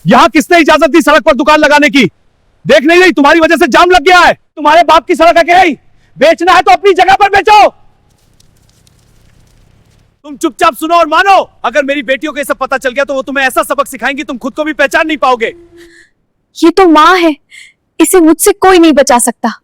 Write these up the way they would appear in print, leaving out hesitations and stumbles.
यहाँ किसने इजाजत दी सड़क पर दुकान लगाने की? देख नहीं रही तुम्हारी वजह से जाम लग गया है। तुम्हारे बाप की सड़क है क्या? बेचना है तो अपनी जगह पर बेचो। तुम चुपचाप सुनो और मानो। अगर मेरी बेटियों को ये सब पता चल गया तो वो तुम्हें ऐसा सबक सिखाएंगी तुम खुद को भी पहचान नहीं पाओगे। ये तो माँ है, इसे मुझसे कोई नहीं बचा सकता।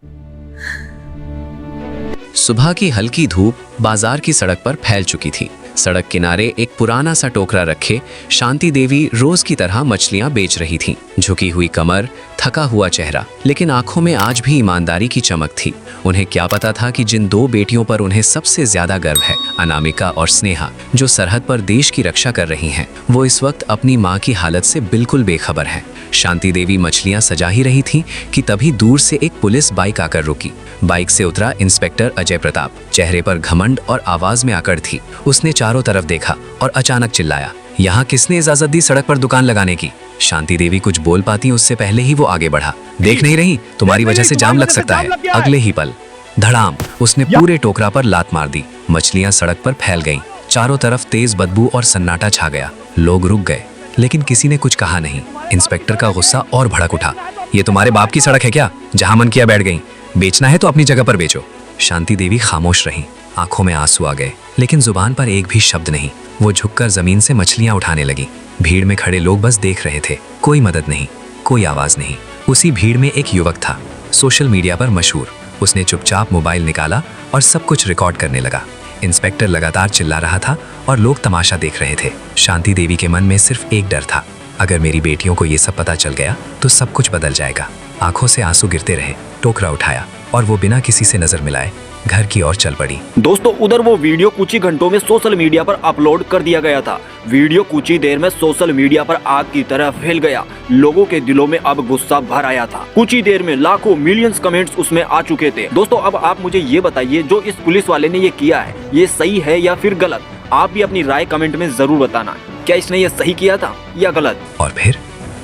सुबह की हल्की धूप बाजार की सड़क पर फैल चुकी थी। सड़क किनारे एक पुराना सा टोकरा रखे शांति देवी रोज की तरह मछलियां बेच रही थीं। झुकी हुई कमर, थका हुआ चेहरा, लेकिन आंखों में आज भी ईमानदारी की चमक थी। उन्हें क्या पता था कि जिन दो बेटियों पर उन्हें सबसे ज्यादा गर्व है, अनामिका और स्नेहा, जो सरहद पर देश की रक्षा कर रही हैं, वो इस वक्त अपनी मां की हालत से बिल्कुल बेखबर हैं। शांति देवी मछलियां सजा ही रही थी कि तभी दूर से एक पुलिस बाइक आकर रुकी। बाइक से उतरा इंस्पेक्टर अजय प्रताप। चेहरे पर घमंड और आवाज में आकड़ थी। उसने चारों तरफ देखा और अचानक चिल्लाया, यहाँ किसने इजाजत दी सड़क पर दुकान लगाने की? शांति देवी कुछ बोल पाती उससे पहले ही वो आगे बढ़ा। देख नहीं रही तुम्हारी वजह से जाम लग सकता है। अगले ही पल धड़ाम उसने पूरे टोकरा पर लात मार दी। मछलियां सड़क पर फैल गईं। चारों तरफ तेज बदबू और सन्नाटा छा गया। लोग रुक गए, लेकिन किसी ने कुछ कहा नहीं। इंस्पेक्टर का गुस्सा और भड़क उठा। ये तुम्हारे बाप की सड़क है क्या? जहां मन किया बैठ गई। बेचना है तो अपनी जगह पर बेचो। शांति देवी खामोश रही। आंखों में आंसू आ गए, लेकिन जुबान पर एक भी शब्द नहीं। वो झुककर जमीन से मछलियां उठाने लगी। भीड़ में खड़े लोग बस देख रहे थे। कोई मदद नहीं, कोई आवाज नहीं। उसी भीड़ में एक युवक था, सोशल मीडिया पर मशहूर। उसने चुपचाप मोबाइल निकाला और सब कुछ रिकॉर्ड करने लगा। इंस्पेक्टर लगातार चिल्ला रहा था और लोग तमाशा देख रहे थे। शांति देवी के मन में सिर्फ एक डर था, अगर मेरी बेटियों को ये सब पता चल गया तो सब कुछ बदल जाएगा। आंखों से आंसू गिरते रहे। टोकरा उठाया और वो बिना किसी से नजर मिलाए घर की ओर चल पड़ी। दोस्तों, उधर वो वीडियो कुछ ही घंटों में सोशल मीडिया पर अपलोड कर दिया गया था। वीडियो कुछ ही देर में सोशल मीडिया पर आग की तरह फैल गया। लोगों के दिलों में अब गुस्सा भर आया था। कुछ ही देर में लाखों मिलियंस कमेंट्स उसमें आ चुके थे। दोस्तों, अब आप मुझे ये बताइए, जो इस पुलिस वाले ने ये किया है, ये सही है या फिर गलत? आप भी अपनी राय कमेंट में जरूर बताना। क्या इसने ये सही किया था या गलत? और फिर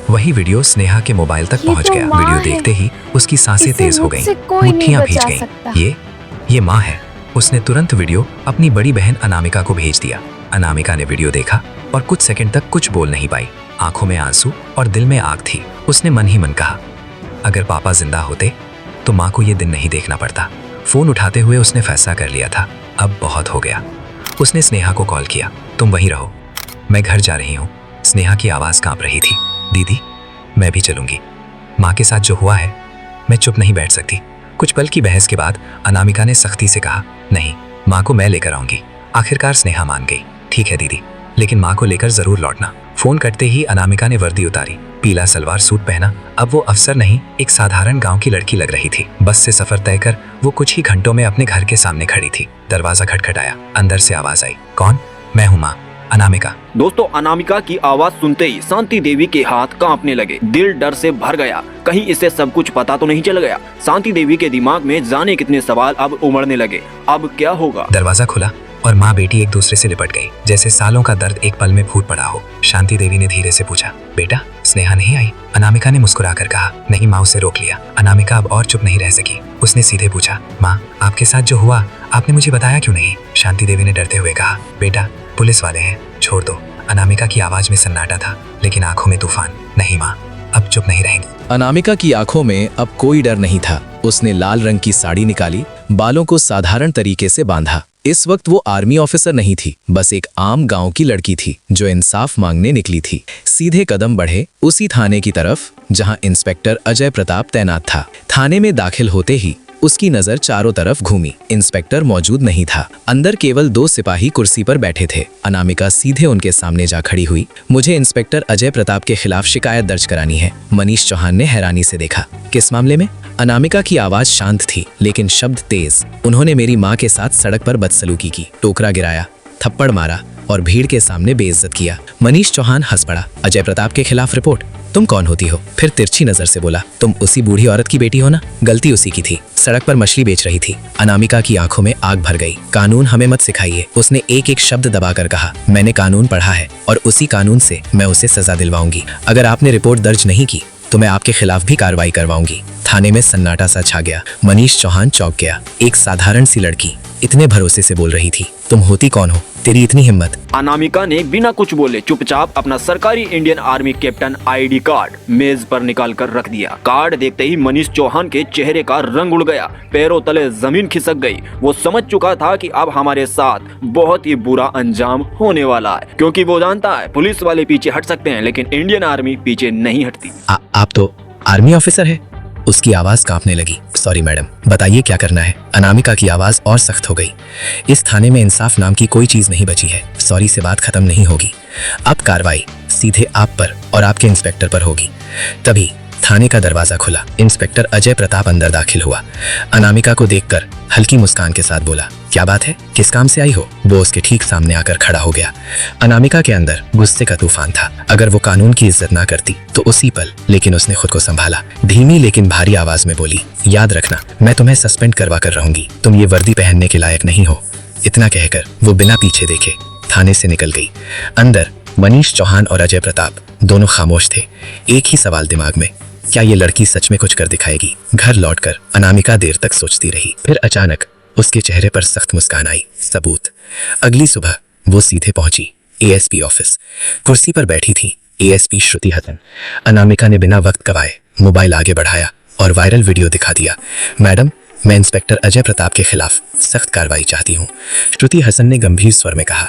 वही वीडियो स्नेहा के मोबाइल तक पहुंच गया। वीडियो देखते ही उसकी सांसें तेज हो गईं, मुट्ठियां भीज गईं। ये माँ है। उसने तुरंत वीडियो अपनी बड़ी बहन अनामिका को भेज दिया। अनामिका ने वीडियो देखा और कुछ सेकंड तक कुछ बोल नहीं पाई। आंखों में आंसू और दिल में आग थी। उसने मन ही मन कहा, अगर पापा जिंदा होते तो माँ को ये दिन नहीं देखना पड़ता। फोन उठाते हुए उसने फैसला कर लिया था, अब बहुत हो गया। उसने स्नेहा को कॉल किया, तुम वहीं रहो, मैं घर जा रही हूँ। स्नेहा की आवाज कांप रही थी। दीदी, मैं भी चलूंगी। माँ के साथ जो हुआ है, मैं चुप नहीं बैठ सकती। कुछ पल की बहस के बाद अनामिका ने सख्ती से कहा, नहीं, माँ को मैं लेकर आऊंगी। आखिरकार स्नेहा मान गई। ठीक है दीदी, लेकिन माँ को लेकर जरूर लौटना। फोन कटते ही अनामिका ने वर्दी उतारी, पीला सलवार सूट पहना। अब वो अफसर नहीं, एक साधारण गांव की लड़की लग रही थी। बस से सफर तय कर वो कुछ ही घंटों में अपने घर के सामने खड़ी थी। दरवाजा खटखटाया। अंदर से आवाज आई, कौन? मैं हूँ माँ, अनामिका। दोस्तों, अनामिका की आवाज सुनते ही शांति देवी के हाथ कांपने लगे। दिल डर से भर गया। कहीं इसे सब कुछ पता तो नहीं चल गया? शांति देवी के दिमाग में जाने कितने सवाल अब उमड़ने लगे। अब क्या होगा? दरवाजा खुला और माँ बेटी एक दूसरे से लिपट गई, जैसे सालों का दर्द एक पल में फूट पड़ा हो। शांति देवी ने धीरे से पूछा, बेटा, स्नेहा नहीं आई? अनामिका ने मुस्कुराकर कहा, नहीं माँ, उसे रोक लिया। अनामिका अब और चुप नहीं रह सकी। उसने सीधे पूछा, माँ, आपके साथ जो हुआ आपने मुझे बताया क्यों नहीं? शांति देवी ने डरते हुए कहा, बेटा, पुलिस वाले हैं, छोड़ दो। अनामिका की आवाज में सन्नाटा था, लेकिन आंखों में तूफान। नहीं माँ, अब चुप नहीं रहेंगे। अनामिका की आंखों में अब कोई डर नहीं था। उसने लाल रंग की साड़ी निकाली, बालों को साधारण तरीके से बांधा। इस वक्त वो आर्मी ऑफिसर नहीं थी, बस एक आम गांव की लड़की थी जो इंसाफ मांगने निकली थी। सीधे कदम बढ़े उसी थाने की तरफ जहां इंस्पेक्टर अजय प्रताप तैनात था। थाने में दाखिल होते ही उसकी नजर चारों तरफ घूमी। इंस्पेक्टर मौजूद नहीं था। अंदर केवल 2 सिपाही कुर्सी पर बैठे थे। अनामिका सीधे उनके सामने जा खड़ी हुई। मुझे इंस्पेक्टर अजय प्रताप के खिलाफ शिकायत दर्ज करानी है। मनीष चौहान ने हैरानी से देखा, किस मामले में? अनामिका की आवाज शांत थी, लेकिन शब्द तेज। उन्होंने मेरी माँ के साथ सड़क पर बदसलूकी की, टोकरा गिराया, थप्पड़ मारा और भीड़ के सामने बेइज्जत किया। मनीष चौहान हंस पड़ा। अजय प्रताप के खिलाफ रिपोर्ट? तुम कौन होती हो? फिर तिरछी नजर से बोला, तुम उसी बूढ़ी औरत की बेटी हो ना? गलती उसी की थी, सड़क पर मछली बेच रही थी। अनामिका की आंखों में आग भर गई। कानून हमें मत सिखाइए, उसने एक एक शब्द दबाकर कहा। मैंने कानून पढ़ा है और उसी कानून से मैं उसे सजा दिलवाऊंगी। अगर आपने रिपोर्ट दर्ज नहीं की तो मैं आपके खिलाफ भी कार्रवाई करवाऊंगी। थाने में सन्नाटा सा छा गया। मनीष चौहान चौंक गया। एक साधारण सी लड़की, इतने भरोसे से बोल रही थी। तुम होती कौन हो, तेरी इतनी हिम्मत? अनामिका ने बिना कुछ बोले चुपचाप अपना सरकारी Indian army captain ID card मेज पर निकाल कर रख दिया। कार्ड देखते ही मनीष चौहान के चेहरे का रंग उड़ गया, पैरों तले जमीन खिसक गई। वो समझ चुका था कि अब हमारे साथ बहुत ही बुरा अंजाम होने वाला है, क्योंकि वो जानता है पुलिस वाले पीछे हट सकते हैं लेकिन इंडियन आर्मी पीछे नहीं हटती। आप तो आर्मी ऑफिसर है? उसकी आवाज कांपने लगी। सॉरी मैडम, बताइए क्या करना है? अनामिका की आवाज और सख्त हो गई। इस थाने में इंसाफ नाम की कोई चीज नहीं बची है। सॉरी से बात खत्म नहीं होगी। अब कार्रवाई सीधे आप पर और आपके इंस्पेक्टर पर होगी। तभी थाने का दरवाजा खुला। इंस्पेक्टर अजय प्रताप अंदर दाखिल हुआ। अनामिका को देखकर हल्की मुस्कान के साथ बोला, क्या बात है, किस काम से आई हो? वो उसके ठीक सामने आकर खड़ा हो गया। अनामिका के अंदर गुस्से का तूफान था। अगर वो कानून की इज्जत ना करती तो उसी पल, लेकिन उसने खुद को संभाला। धीमी लेकिन भारी आवाज में बोली, याद रखना, मैं तुम्हें सस्पेंड करवा कर रहूंगी। तुम ये वर्दी पहनने के लायक नहीं हो। इतना कहकर वो बिना पीछे देखे थाने से निकल गई। अंदर मनीष चौहान और अजय प्रताप दोनों खामोश थे। एक ही सवाल दिमाग में, क्या ये लड़की सच में कुछ कर दिखाएगी? घर लौटकर अनामिका देर तक सोचती रही। फिर अचानक उसके चेहरे पर सख्त मुस्कान आई। सबूत। अगली सुबह वो सीधे पहुंची एएसपी ऑफिस। कुर्सी पर बैठी थी एएसपी श्रुति हसन। अनामिका ने बिना वक्त गवाए मोबाइल आगे बढ़ाया और वायरल वीडियो दिखा दिया। मैडम, मैं इंस्पेक्टर अजय प्रताप के खिलाफ सख्त कार्रवाई चाहती हूँ। श्रुति हसन ने गंभीर स्वर में कहा,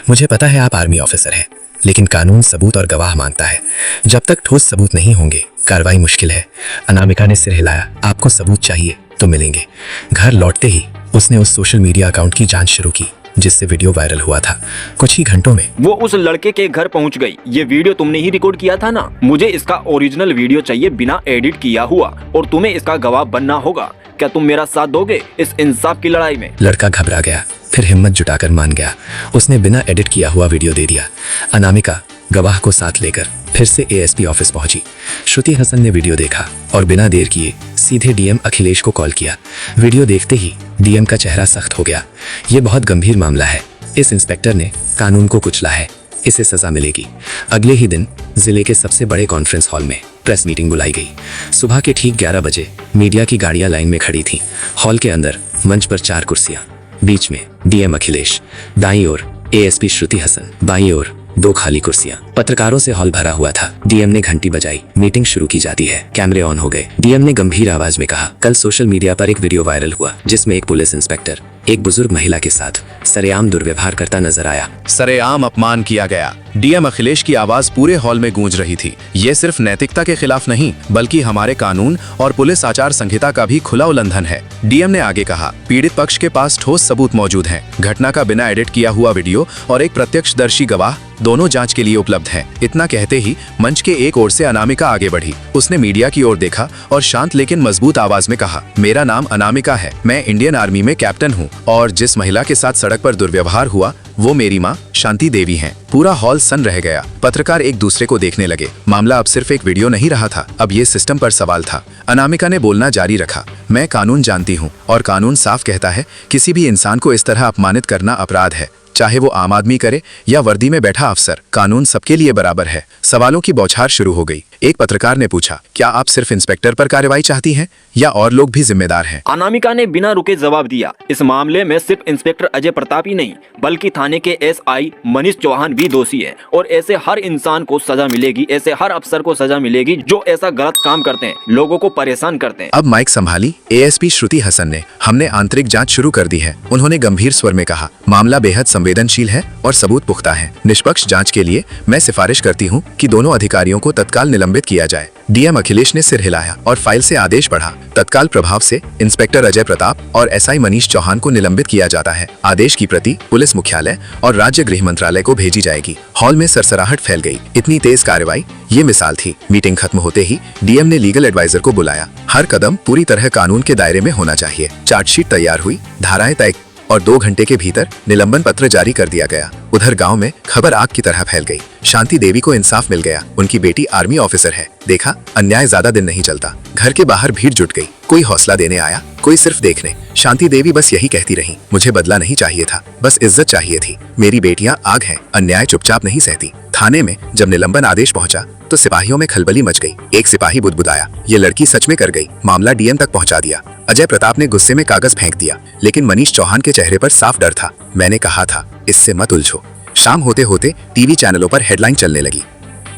मुझे पता है आप आर्मी ऑफिसर हैं, लेकिन कानून सबूत और गवाह मांगता है। जब तक ठोस सबूत नहीं होंगे कार्रवाई मुश्किल है। अनामिका ने सिर हिलाया। आपको सबूत चाहिए तो मिलेंगे। घर लौटते ही उसने उस सोशल मीडिया अकाउंट की जांच शुरू की जिससे वीडियो वायरल हुआ था। कुछ ही घंटों में वो उस लड़के के घर पहुंच गई। ये वीडियो तुमने ही रिकॉर्ड किया था ना? मुझे इसका ओरिजिनल वीडियो चाहिए, बिना एडिट किया हुआ, और तुम्हें इसका गवाह बनना होगा। क्या तुम मेरा साथ दोगे इस इंसाफ की लड़ाई में? लड़का घबरा गया, फिर हिम्मत जुटाकर मान गया। उसने बिना एडिट किया हुआ वीडियो दे दिया। अनामिका गवाह को साथ लेकर फिर से एएसपी ऑफिस पहुंची। श्रुति हसन ने वीडियो देखा और बिना देर किए सीधे डीएम अखिलेश को कॉल किया। वीडियो देखते ही डीएम का चेहरा सख्त हो गया। ये बहुत गंभीर मामला है। इस इंस्पेक्टर ने कानून को कुचला है, इसे सजा मिलेगी। अगले ही दिन जिले के सबसे बड़े कॉन्फ्रेंस हॉल में प्रेस मीटिंग बुलाई गई। सुबह के ठीक 11 बजे मीडिया की गाड़ियां लाइन में खड़ी थीं। हॉल के अंदर मंच पर 4 कुर्सियां, बीच में डीएम अखिलेश, दाईं ओर एएसपी श्रुति हसन, बाईं ओर 2 खाली कुर्सियां। पत्रकारों से हॉल भरा हुआ था। डीएम ने घंटी बजाई, मीटिंग शुरू की जाती है। कैमरे ऑन हो गए। डीएम ने गंभीर आवाज में कहा, कल सोशल मीडिया पर एक वीडियो वायरल हुआ जिसमें एक पुलिस इंस्पेक्टर एक बुजुर्ग महिला के साथ सरेआम दुर्व्यवहार करता नजर आया। सरेआम अपमान किया गया। डीएम अखिलेश की आवाज पूरे हॉल में गूंज रही थी। ये सिर्फ नैतिकता के खिलाफ नहीं, बल्कि हमारे कानून और पुलिस आचार संहिता का भी खुला उल्लंघन है। डीएम ने आगे कहा, पीड़ित पक्ष के पास ठोस सबूत मौजूद हैं। घटना का बिना एडिट किया हुआ वीडियो और एक प्रत्यक्षदर्शी गवाह दोनों जांच के लिए उपलब्ध हैं। इतना कहते ही मंच के एक ओर से अनामिका आगे बढ़ी। उसने मीडिया की ओर देखा और शांत लेकिन मजबूत आवाज में कहा, मेरा नाम अनामिका है, मैं इंडियन आर्मी में कैप्टन हूँ और जिस महिला के साथ सड़क पर दुर्व्यवहार हुआ वो मेरी माँ शांति देवी हैं। पूरा हॉल सन रह गया। पत्रकार एक दूसरे को देखने लगे। मामला अब सिर्फ एक वीडियो नहीं रहा था, अब ये सिस्टम पर सवाल था। अनामिका ने बोलना जारी रखा, मैं कानून जानती हूँ और कानून साफ कहता है किसी भी इंसान को इस तरह अपमानित करना अपराध है, चाहे वो आम आदमी करे या वर्दी में बैठा अफसर। कानून सबके लिए बराबर है। सवालों की बौछार शुरू हो गई। एक पत्रकार ने पूछा, क्या आप सिर्फ इंस्पेक्टर पर कार्रवाई चाहती हैं या और लोग भी जिम्मेदार हैं? अनामिका ने बिना रुके जवाब दिया, इस मामले में सिर्फ इंस्पेक्टर अजय प्रताप ही नहीं, बल्कि थाने के एसआई मनीष चौहान भी दोषी है और ऐसे हर इंसान को सजा मिलेगी, ऐसे हर अफसर को सजा मिलेगी जो ऐसा गलत काम करते हैं, लोगों को परेशान करते हैं। अब माइक संभाली एएसपी श्रुति हसन ने। हमने आंतरिक जांच शुरू कर दी है। उन्होंने गंभीर स्वर में कहा, मामला बेहद संवेदनशील है और सबूत पुख्ता है। निष्पक्ष जांच के लिए मैं सिफारिश करती हूं कि दोनों अधिकारियों को तत्काल निलंबित किया जाए। डीएम अखिलेश ने सिर हिलाया और फाइल से आदेश पढ़ा। तत्काल प्रभाव से इंस्पेक्टर अजय प्रताप और एसआई मनीष चौहान को निलंबित किया जाता है। आदेश की प्रति पुलिस मुख्यालय और राज्य गृह मंत्रालय को भेजी जाएगी। हॉल में सरसराहट फैल गई। इतनी तेज कार्रवाई ये मिसाल थी। मीटिंग खत्म होते ही डीएम ने लीगल एडवाइजर को बुलाया। हर कदम पूरी तरह कानून के दायरे में होना चाहिए। चार्जशीट तैयार हुई, धाराएं तय और 2 घंटे के भीतर निलंबन पत्र जारी कर दिया गया। उधर गांव में खबर आग की तरह फैल गई। शांति देवी को इंसाफ मिल गया। उनकी बेटी आर्मी ऑफिसर है। देखा, अन्याय ज्यादा दिन नहीं चलता। घर के बाहर भीड़ जुट गई। कोई हौसला देने आया, कोई सिर्फ देखने। शांति देवी बस यही कहती रही, मुझे बदला नहीं चाहिए था, बस इज्जत चाहिए थी। मेरी बेटियां आग हैं, अन्याय चुपचाप नहीं सहती। थाने में जब निलंबन आदेश पहुंचा तो सिपाहियों में खलबली मच गई। एक सिपाही बुदबुदाया, ये लड़की सच में कर गई। मामला डीएम तक पहुंचा दिया। अजय प्रताप ने गुस्से में कागज फेंक दिया, लेकिन मनीष चौहान के चेहरे पर साफ डर था। मैंने कहा था, इससे मत उलझो। शाम होते होते टीवी चैनलों पर हेडलाइन चलने लगी।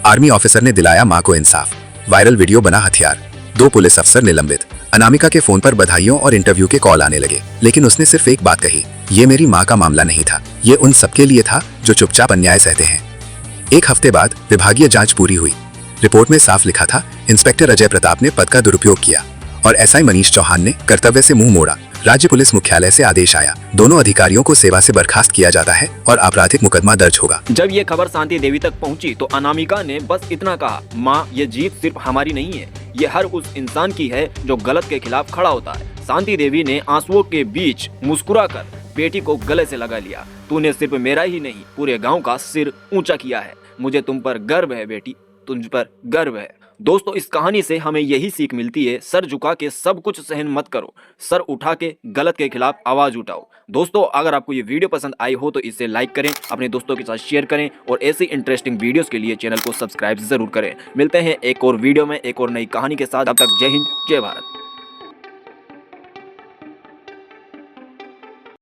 आर्मी ऑफिसर ने दिलाया मां को इंसाफ, वायरल वीडियो बना हथियार, 2 पुलिस अफसर निलंबित। अनामिका के फोन पर बधाइयों और इंटरव्यू के कॉल आने लगे, लेकिन उसने सिर्फ एक बात कही, ये मेरी मां का मामला नहीं था, ये उन सबके लिए था जो चुपचाप अन्याय सहते हैं। 1 हफ्ते बाद विभागीय जांच पूरी हुई। रिपोर्ट में साफ लिखा था, इंस्पेक्टर अजय प्रताप ने पद का दुरुपयोग किया और एसआई मनीष चौहान ने कर्तव्य से मुंह मोड़ा। राज्य पुलिस मुख्यालय से आदेश आया, दोनों अधिकारियों को सेवा से बर्खास्त किया जाता है और आपराधिक मुकदमा दर्ज होगा। जब ये खबर शांति देवी तक पहुंची तो अनामिका ने बस इतना कहा, माँ ये जीत सिर्फ हमारी नहीं है, ये हर उस इंसान की है जो गलत के खिलाफ खड़ा होता है। शांति देवी ने आंसुओं के बीच मुस्कुराकर बेटी को गले से लगा लिया। तूने सिर्फ मेरा ही नहीं पूरे गाँव का सिर ऊंचा किया है। मुझे तुम पर गर्व है बेटी, तुझ पर गर्व है। दोस्तों, इस कहानी से हमें यही सीख मिलती है, सर झुका के सब कुछ सहन मत करो, सर उठा के गलत के खिलाफ आवाज उठाओ। दोस्तों, अगर आपको ये वीडियो पसंद आई हो तो इसे लाइक करें, अपने दोस्तों के साथ शेयर करें और ऐसी इंटरेस्टिंग वीडियोस के लिए चैनल को सब्सक्राइब जरूर करें। मिलते हैं एक और वीडियो में एक और नई कहानी के साथ। तब तक जय हिंद, जय भारत।